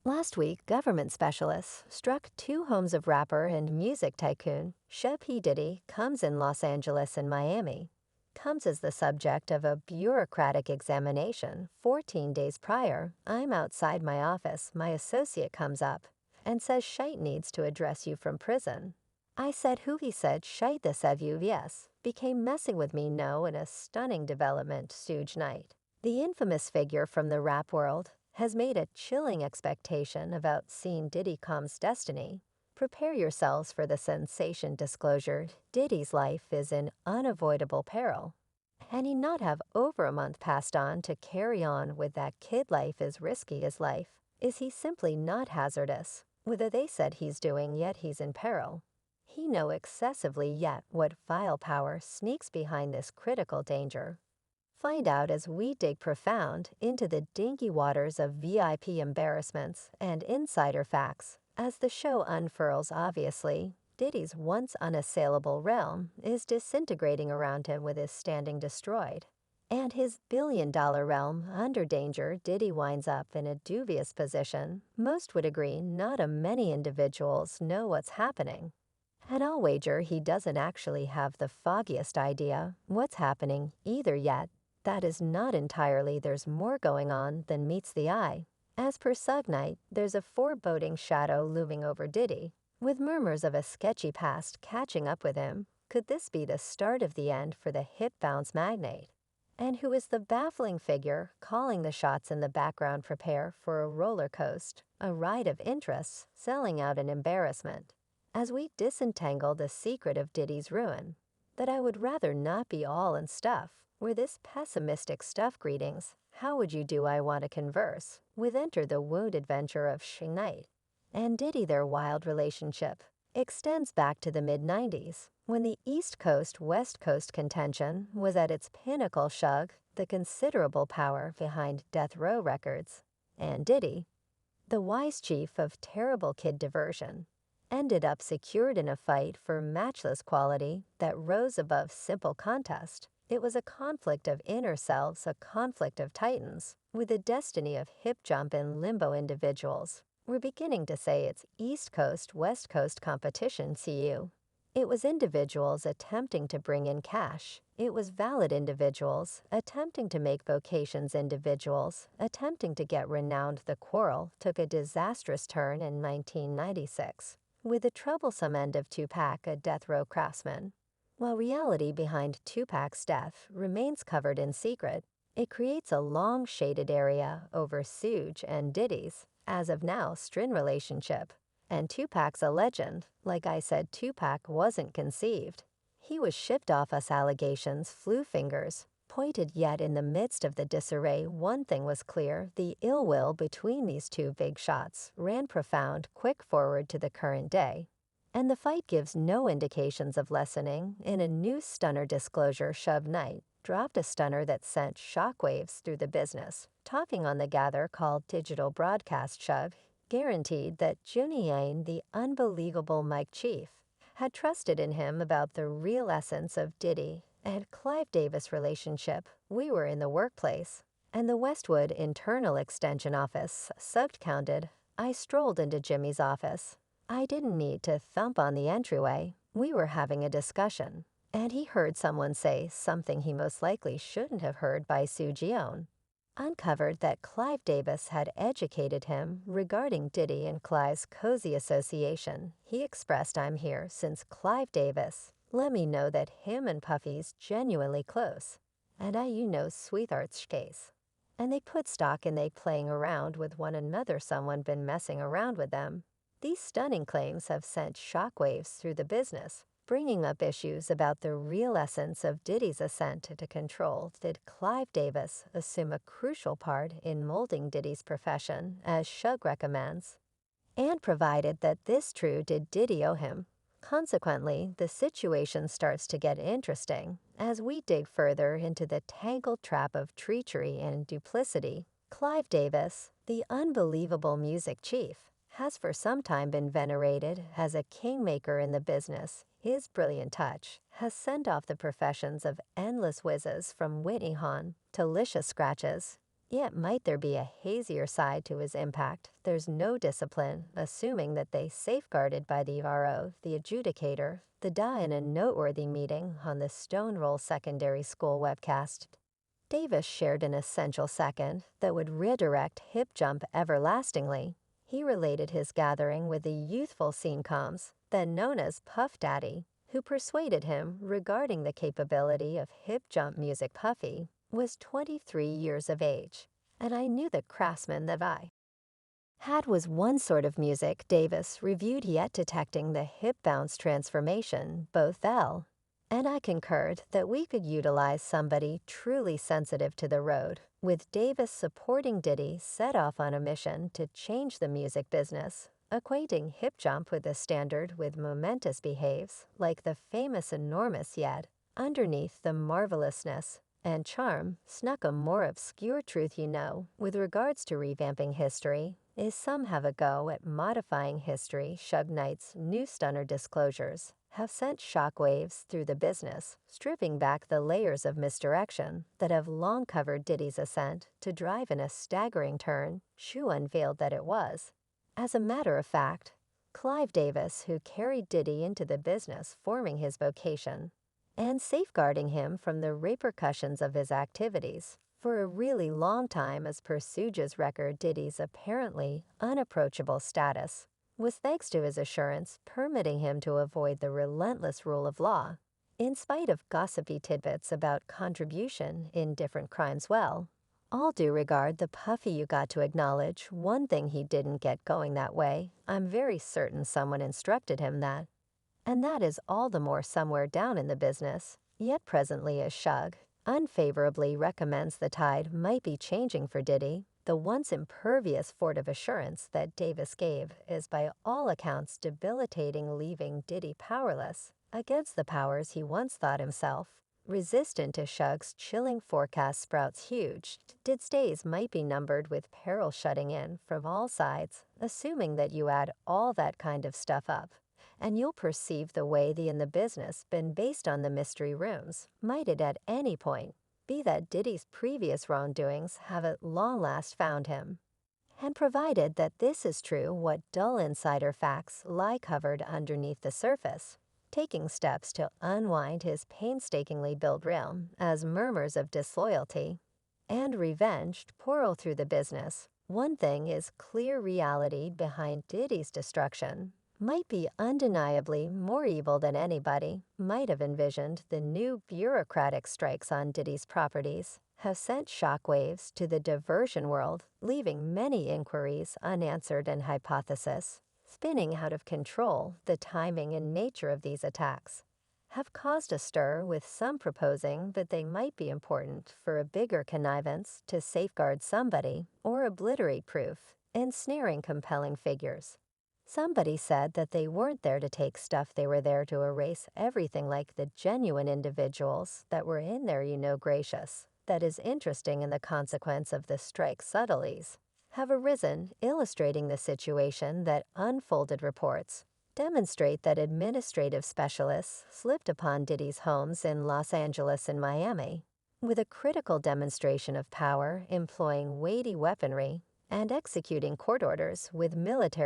Last week, government specialists struck two homes of rapper and music tycoon Suge P. Diddy Combs in Los Angeles and Miami. Combs is the subject of a bureaucratic examination. 14 days prior, I'm outside my office. My associate comes up and says Shite needs to address you from prison. I said who he said Shite this of you, yes. Became messing with me, no, in a stunning development, Suge night. The infamous figure from the rap world has made a chilling expectation about seeing Diddy Combs' destiny. Prepare yourselves for the sensation disclosure. Diddy's life is in unavoidable peril. And he not have over a month passed on to carry on with that kid life is risky as life. Is he simply not hazardous? Whether they said he's doing yet he's in peril. He know excessively yet what vile power sneaks behind this critical danger. Find out as we dig profound into the dinky waters of VIP embarrassments and insider facts. As the show unfurls, obviously, Diddy's once unassailable realm is disintegrating around him with his standing destroyed. And his billion-dollar realm under danger, Diddy winds up in a dubious position. Most would agree not a many individuals know what's happening. And I'll wager he doesn't actually have the foggiest idea what's happening either yet. That is not entirely there's more going on than meets the eye. As per Suge Knight, there's a foreboding shadow looming over Diddy, with murmurs of a sketchy past catching up with him. Could this be the start of the end for the hip-bounce magnate? And who is the baffling figure calling the shots in the background? Prepare for a roller coaster, a ride of interests, selling out an embarrassment. As we disentangle the secret of Diddy's ruin, that I would rather not be all in stuff. Were this pessimistic stuff greetings, how would you do I want to converse with enter the wounded venture of Suge Knight and Diddy. Their wild relationship extends back to the mid-90s, when the East Coast-West Coast contention was at its pinnacle. Suge, the considerable power behind Death Row Records, and Diddy, the wise chief of terrible kid diversion, ended up secured in a fight for matchless quality that rose above simple contest. It was a conflict of inner selves, a conflict of titans, with the destiny of hip-jump and limbo individuals. We're beginning to say it's East Coast-West Coast competition, CU. It was individuals attempting to bring in cash. It was valid individuals attempting to make vocations individuals, attempting to get renowned. The quarrel took a disastrous turn in 1996, with the troublesome end of Tupac, a death row craftsman. While reality behind Tupac's death remains covered in secret, it creates a long shaded area over Suge and Diddy's, as of now, strained relationship. And Tupac's a legend. Like I said, Tupac wasn't conceived. He was shipped off us. Allegations flew fingers pointed, yet in the midst of the disarray, one thing was clear: the ill will between these two big shots ran profound, quick forward to the current day. And the fight gives no indications of lessening. In a new stunner disclosure, Suge Knight dropped a stunner that sent shockwaves through the business, talking on the gather called Digital Broadcast. Suge guaranteed that Junie Yang, the unbelievable Mike Chief, had trusted in him about the real essence of Diddy and Clive Davis relationship. We were in the workplace, and the Westwood Internal Extension Office. Suge counted. I strolled into Jimmy's office. I didn't need to thump on the entryway. We were having a discussion, and he heard someone say something he most likely shouldn't have heard by Suge. Uncovered that Clive Davis had educated him regarding Diddy and Clive's cozy association. He expressed, I'm here since Clive Davis let me know that him and Puffy's genuinely close, and sweetheart's case. And they put stock in they playing around with one another. Someone been messing around with them. These stunning claims have sent shockwaves through the business, bringing up issues about the real essence of Diddy's ascent to control. Did Clive Davis assume a crucial part in molding Diddy's profession, as Suge recommends? And provided that this true, did Diddy owe him? Consequently, the situation starts to get interesting as we dig further into the tangled trap of treachery and duplicity. Clive Davis, the unbelievable music chief, has for some time been venerated as a kingmaker in the business. His brilliant touch has sent off the professions of endless whizzes from Whitney Hahn to Lisha Scratches. Yet might there be a hazier side to his impact? There's no discipline, assuming that they safeguarded by the RO, the adjudicator, the DA in a noteworthy meeting on the Stonewall Secondary School webcast. Davis shared an essential second that would redirect hip jump everlastingly. He related his gathering with the youthful scene comms, then known as Puff Daddy, who persuaded him regarding the capability of hip jump music. Puffy was 23 years of age, and I knew the craftsman that I had was one sort of music Davis reviewed, yet detecting the hip bounce transformation, both L and I concurred that we could utilize somebody truly sensitive to the road, with Davis supporting Diddy set off on a mission to change the music business, equating hip jump with the standard with momentous behaves, like the famous enormous, yet underneath the marvelousness and charm snuck a more obscure truth. With regards to revamping history, is some have a go at modifying history. Suge Knight's new stunner disclosures have sent shockwaves through the business, stripping back the layers of misdirection that have long covered Diddy's ascent to drive in a staggering turn. Shu unveiled that it was, as a matter of fact, Clive Davis who carried Diddy into the business, forming his vocation and safeguarding him from the repercussions of his activities for a really long time. As per Suge's record, Diddy's apparently unapproachable status was thanks to his assurance, permitting him to avoid the relentless rule of law, in spite of gossipy tidbits about contribution in different crimes. Well, all due regard, the Puffy, you got to acknowledge one thing he didn't get going that way. I'm very certain someone instructed him that. And that is all the more somewhere down in the business. Yet presently, as Suge unfavorably recommends, the tide might be changing for Diddy. The once impervious fort of assurance that Davis gave is by all accounts debilitating, leaving Diddy powerless against the powers he once thought himself. Resistant to Suge's chilling forecast sprouts huge, Did's days might be numbered, with peril shutting in from all sides, assuming that you add all that kind of stuff up, and you'll perceive the way the in the business been based on the mystery rooms. Might it at any point be that Diddy's previous wrongdoings have at long last found him? And provided that this is true, what dull insider facts lie covered underneath the surface, taking steps to unwind his painstakingly built realm as murmurs of disloyalty and revenge pour through the business? One thing is clear: reality behind Diddy's destruction might be undeniably more evil than anybody might have envisioned. The new bureaucratic strikes on Diddy's properties have sent shockwaves to the diversion world, leaving many inquiries unanswered and hypotheses spinning out of control. The timing and nature of these attacks have caused a stir, with some proposing that they might be important for a bigger connivance to safeguard somebody or obliterate proof, ensnaring compelling figures. Somebody said that they weren't there to take stuff, they were there to erase everything, like the genuine individuals that were in there. Gracious. That is interesting, and the consequence of the strike subtleties have arisen, illustrating the situation that unfolded. Reports demonstrate that administrative specialists slipped upon Diddy's homes in Los Angeles and Miami with a critical demonstration of power, employing weighty weaponry and executing court orders with military